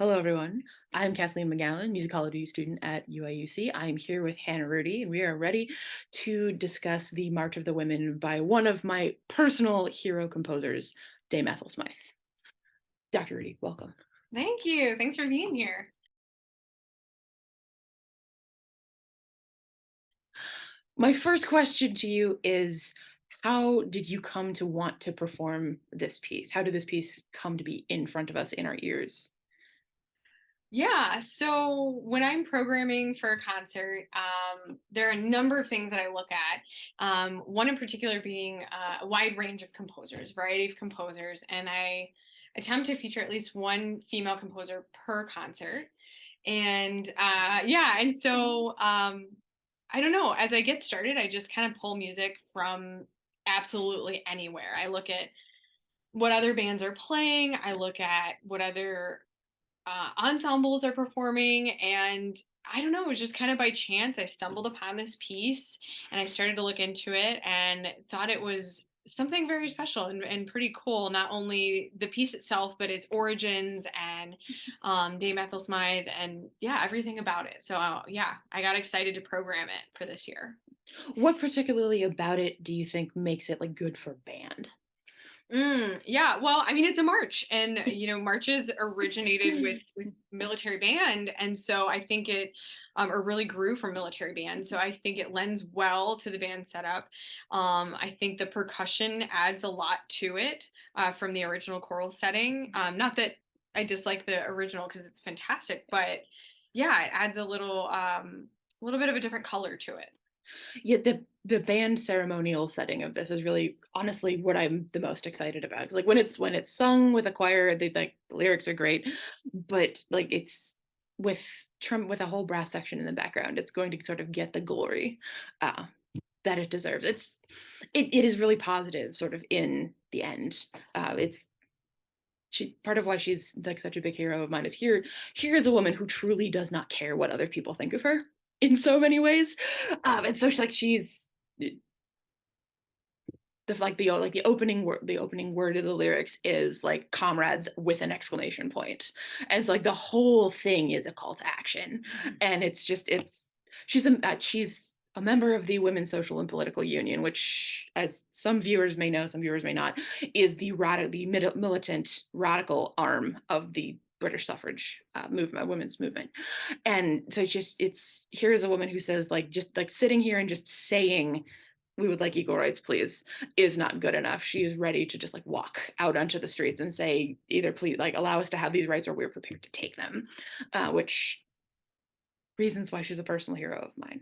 Hello, everyone. I'm Kathleen McGowan, musicology student at UIUC. I'm here with Hannah Rudy, and we are ready to discuss the March of the Women by one of my personal hero composers, Dame Ethel Smyth. Dr. Rudy, welcome. Thank you. Thanks for being here. My first question to you is, how did you come to want to perform this piece? How did this piece come to be in front of us in our ears? Yeah, so when I'm programming for a concert, there are a number of things that I look at. One in particular being a wide range of composers, variety of composers, and I attempt to feature at least one female composer per concert. And yeah, and so I don't know. As I get started, I just kind of pull music from absolutely anywhere. I look at what other bands are playing. I look at what other ensembles are performing. And I don't know, it was just kind of by chance I stumbled upon this piece and I started to look into it and thought it was something very special and pretty cool. Not only the piece itself, but its origins and Dame Ethel Smythe and yeah, everything about it. So yeah, I got excited to program it for this year. What particularly about it do you think makes it like good for band? Yeah, well, I mean, it's a march, and marches originated with military band, and so I think it, or really grew from military band. So I think it lends well to the band setup. I think the percussion adds a lot to it from the original choral setting. Not that I dislike the original because it's fantastic, but yeah, it adds a little bit of a different color to it. Yeah, the band ceremonial setting of this is really honestly what I'm the most excited about. 'Cause, like when it's sung with a choir, they like the lyrics are great, but like it's with with a whole brass section in the background, it's going to sort of get the glory uh, that it deserves. It is really positive, sort of in the end. It's she part of why she's like such a big hero of mine is here is a woman who truly does not care what other people think of her in so many ways, and so she's the opening word of the lyrics is like comrades with an exclamation point, and it's like the whole thing is a call to action, and she's a member of the Women's Social and Political Union, which, as some viewers may know, some viewers may not, is the militant radical arm of the British suffrage movement, women's movement. And so it's here's a woman who says like just like sitting here and just saying we would like equal rights, please, is not good enough. She is ready to just like walk out onto the streets and say, either please, like allow us to have these rights or we're prepared to take them, which reasons why she's a personal hero of mine.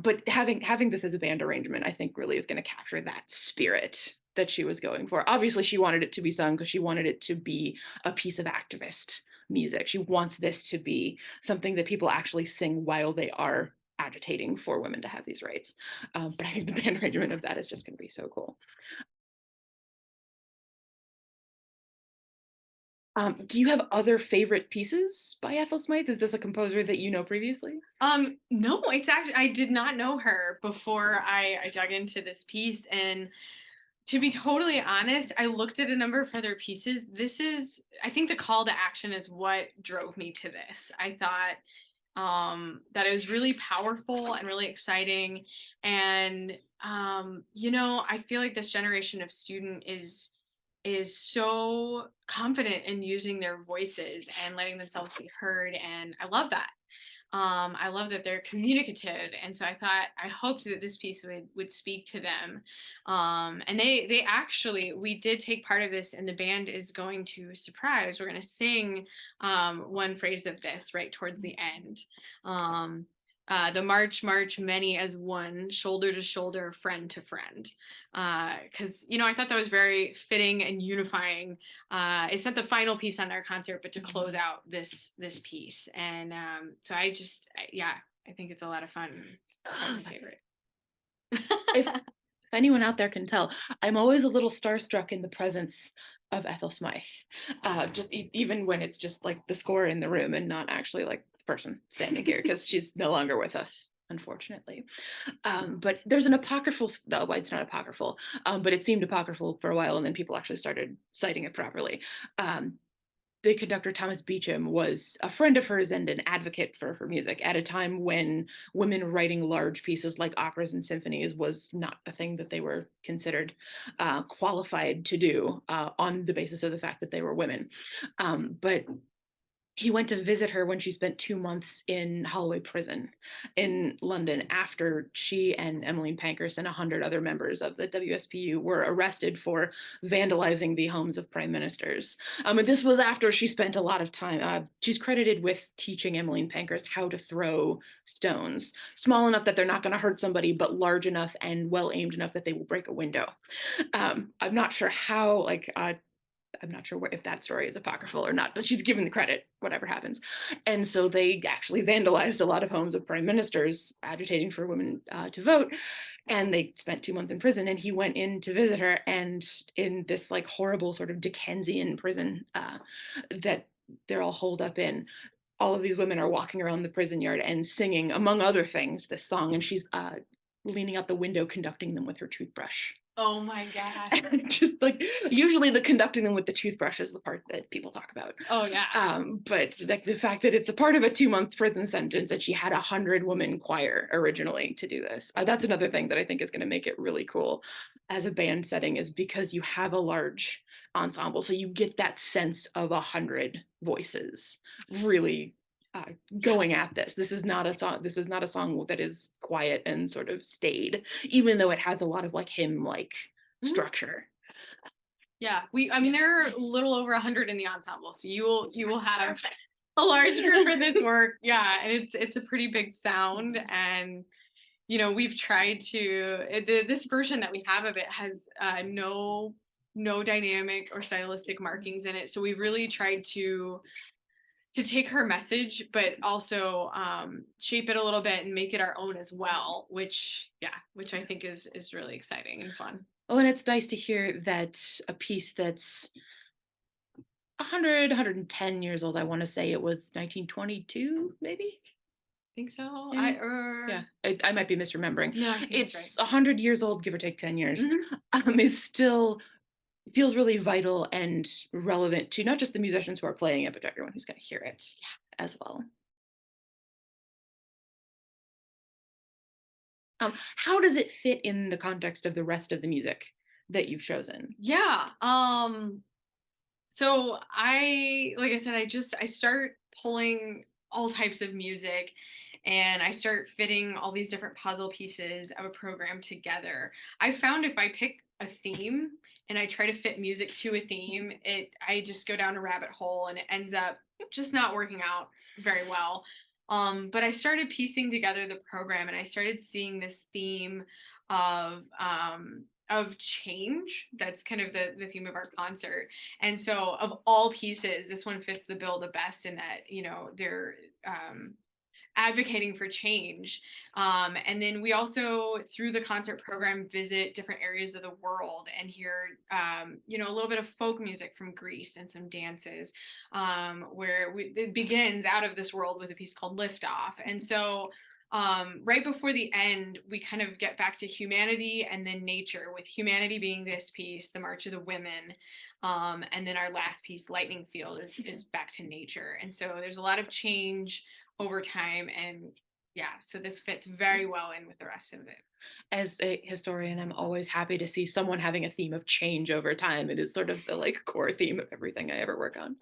But having this as a band arrangement, I think really is going to capture that spirit that she was going for. Obviously, she wanted it to be sung because she wanted it to be a piece of activist music. She wants this to be something that people actually sing while they are agitating for women to have these rights. But I think the band arrangement of that is just going to be so cool. Do you have other favorite pieces by Ethel Smythe? Is this a composer that you know previously? No, it's actually I did not know her before I dug into this piece. And to be totally honest, I looked at a number of other pieces. I think the call to action is what drove me to this. I thought that it was really powerful and really exciting. And I feel like this generation of student is so confident in using their voices and letting themselves be heard. And I love that. I love that they're communicative, and so I hoped that this piece would speak to them. And they actually we did take part of this, and the band is going to surprise. We're going to sing one phrase of this right towards the end. Um, the march, march, many as one, shoulder to shoulder, friend to friend. Because I thought that was very fitting and unifying. It's not the final piece on our concert, but to close out this piece. And so yeah, I think it's a lot of fun. Probably my favorite. If anyone out there can tell, I'm always a little starstruck in the presence of Ethel Smythe. Just even when it's just like the score in the room and not actually like the person standing here, because she's no longer with us, unfortunately. But there's an apocryphal, well, it's not apocryphal, but it seemed apocryphal for a while, and then people actually started citing it properly. Um, the conductor Thomas Beecham was a friend of hers and an advocate for her music at a time when women writing large pieces like operas and symphonies was not a thing that they were considered qualified to do on the basis of the fact that they were women. But he went to visit her when she spent 2 months in Holloway Prison in London after she and Emmeline Pankhurst and 100 other members of the WSPU were arrested for vandalizing the homes of prime ministers. And this was after she spent a lot of time. She's credited with teaching Emmeline Pankhurst how to throw stones, small enough that they're not going to hurt somebody, but large enough and well aimed enough that they will break a window. I'm not sure how, I'm not sure if that story is apocryphal or not, but she's given the credit, whatever happens. And so they actually vandalized a lot of homes of prime ministers agitating for women to vote. And they spent 2 months in prison. And he went in to visit her. And in this like horrible sort of Dickensian prison that they're all holed up in, all of these women are walking around the prison yard and singing, among other things, this song. And she's leaning out the window, conducting them with her toothbrush. Oh my God. Just like usually the conducting them with the toothbrush is the part that people talk about. Oh yeah. But like the fact that it's a part of a 2-month prison sentence, that she had 100-woman choir originally to do this. That's another thing that I think is going to make it really cool as a band setting, is because you have a large ensemble. So you get that sense of 100 voices really going at this. This is not a song. This is not a song that is quiet and sort of staid, even though it has a lot of like hymn like structure. Yeah, I mean, there are a little over 100 in the ensemble, so you will have a large group for this work. Yeah, and it's a pretty big sound, and we've tried to this version that we have of it has no dynamic or stylistic markings in it, so we've really tried to take her message, but also shape it a little bit and make it our own as well, which I think is really exciting and fun. Oh, and it's nice to hear that a piece that's 100, 110 years old, I want to say it was 1922, maybe? I think so. Yeah, I might be misremembering. No, I think it's right. 100 years old, give or take 10 years. Mm-hmm. Is still feels really vital and relevant to not just the musicians who are playing it, but to everyone who's going to hear it as well. How does it fit in the context of the rest of the music that you've chosen? Yeah. So like I said, I start pulling all types of music, and I start fitting all these different puzzle pieces of a program together. I found if I pick a theme and I try to fit music to a theme, I just go down a rabbit hole and it ends up just not working out very well. But I started piecing together the program, and I started seeing this theme of change. That's kind of the theme of our concert. And so of all pieces, this one fits the bill the best in that, they're advocating for change. And then we also, through the concert program, visit different areas of the world and hear, a little bit of folk music from Greece and some dances, where it begins out of this world with a piece called Lift Off. And so right before the end, we kind of get back to humanity and then nature, with humanity being this piece, the March of the Women. And then our last piece, Lightning Field, is back to nature. And so there's a lot of change over time, and so this fits very well in with the rest of it. As a historian, I'm always happy to see someone having a theme of change over time. It is sort of the like core theme of everything I ever work on.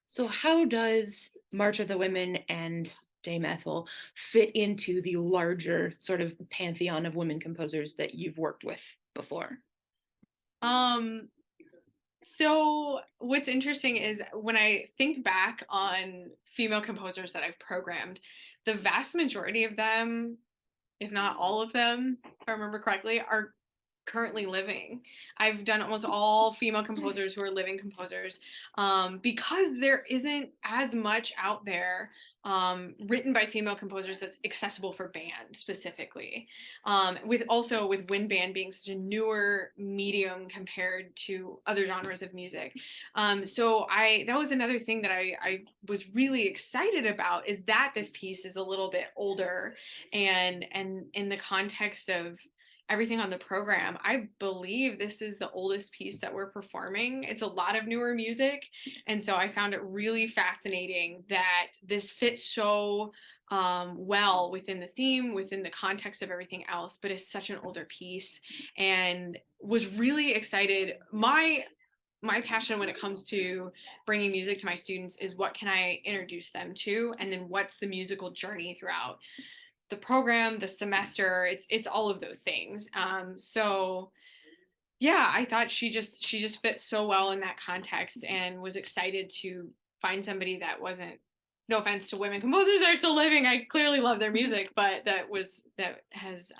So how does March of the Women and Dame Ethel fit into the larger sort of pantheon of women composers that you've worked with before? So what's interesting is when I think back on female composers that I've programmed, the vast majority of them, if not all of them, if I remember correctly, are currently living. I've done almost all female composers who are living composers, because there isn't as much out there written by female composers that's accessible for band specifically, with wind band being such a newer medium compared to other genres of music. So that was another thing that I was really excited about, is that this piece is a little bit older, and in the context of everything on the program, I believe this is the oldest piece that we're performing. It's a lot of newer music. And so I found it really fascinating that this fits so well within the theme, within the context of everything else, but it's such an older piece, and was really excited. My passion when it comes to bringing music to my students is what can I introduce them to, and then what's the musical journey throughout the program, the semester. It's all of those things. So yeah, I thought she just fit so well in that context, and was excited to find somebody that wasn't, no offense to women composers that are still living, I clearly love their music, but that has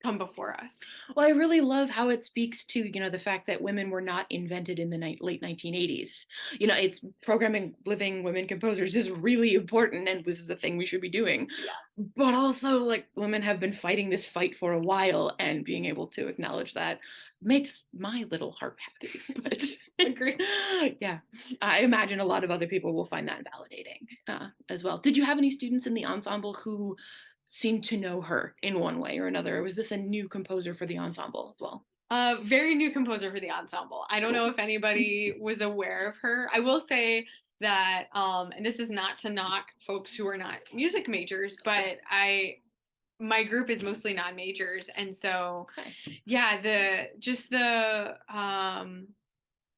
come before us. Well, I really love how it speaks to, the fact that women were not invented in the late 1980s. It's programming living women composers is really important, and this is a thing we should be doing. Yeah. But also, like, women have been fighting this fight for a while, and being able to acknowledge that makes my little heart happy. But Agree. yeah, I imagine a lot of other people will find that validating as well. Did you have any students in the ensemble who seemed to know her in one way or another? Or was this a new composer for the ensemble as well? Very new composer for the ensemble. I don't know Cool. if anybody was aware of her. I will say that, and this is not to knock folks who are not music majors, but my group is mostly non-majors, and so Okay. yeah, the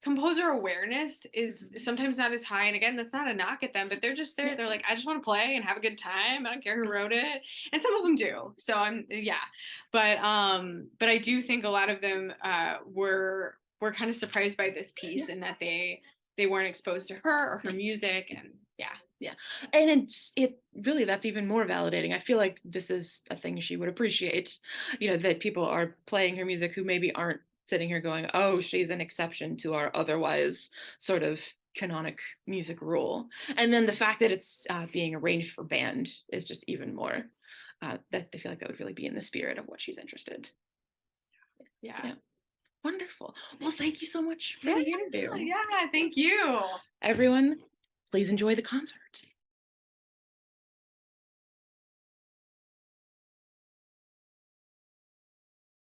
composer awareness is sometimes not as high. And again, that's not a knock at them, but they're just there. Yeah. They're like, I just want to play and have a good time. I don't care who wrote it. And some of them do. So yeah. But I do think a lot of them were kind of surprised by this piece, Yeah. and that they weren't exposed to her or her music. And yeah. Yeah. And it really, that's even more validating. I feel like this is a thing she would appreciate, that people are playing her music who maybe aren't sitting here going, oh, she's an exception to our otherwise sort of canonic music rule. And then the fact that it's being arranged for band is just even more, that I feel like that would really be in the spirit of what she's interested. Yeah. Yeah. Wonderful. Well, thank you so much for Yeah. the interview. Yeah. Thank you. Everyone, please enjoy the concert.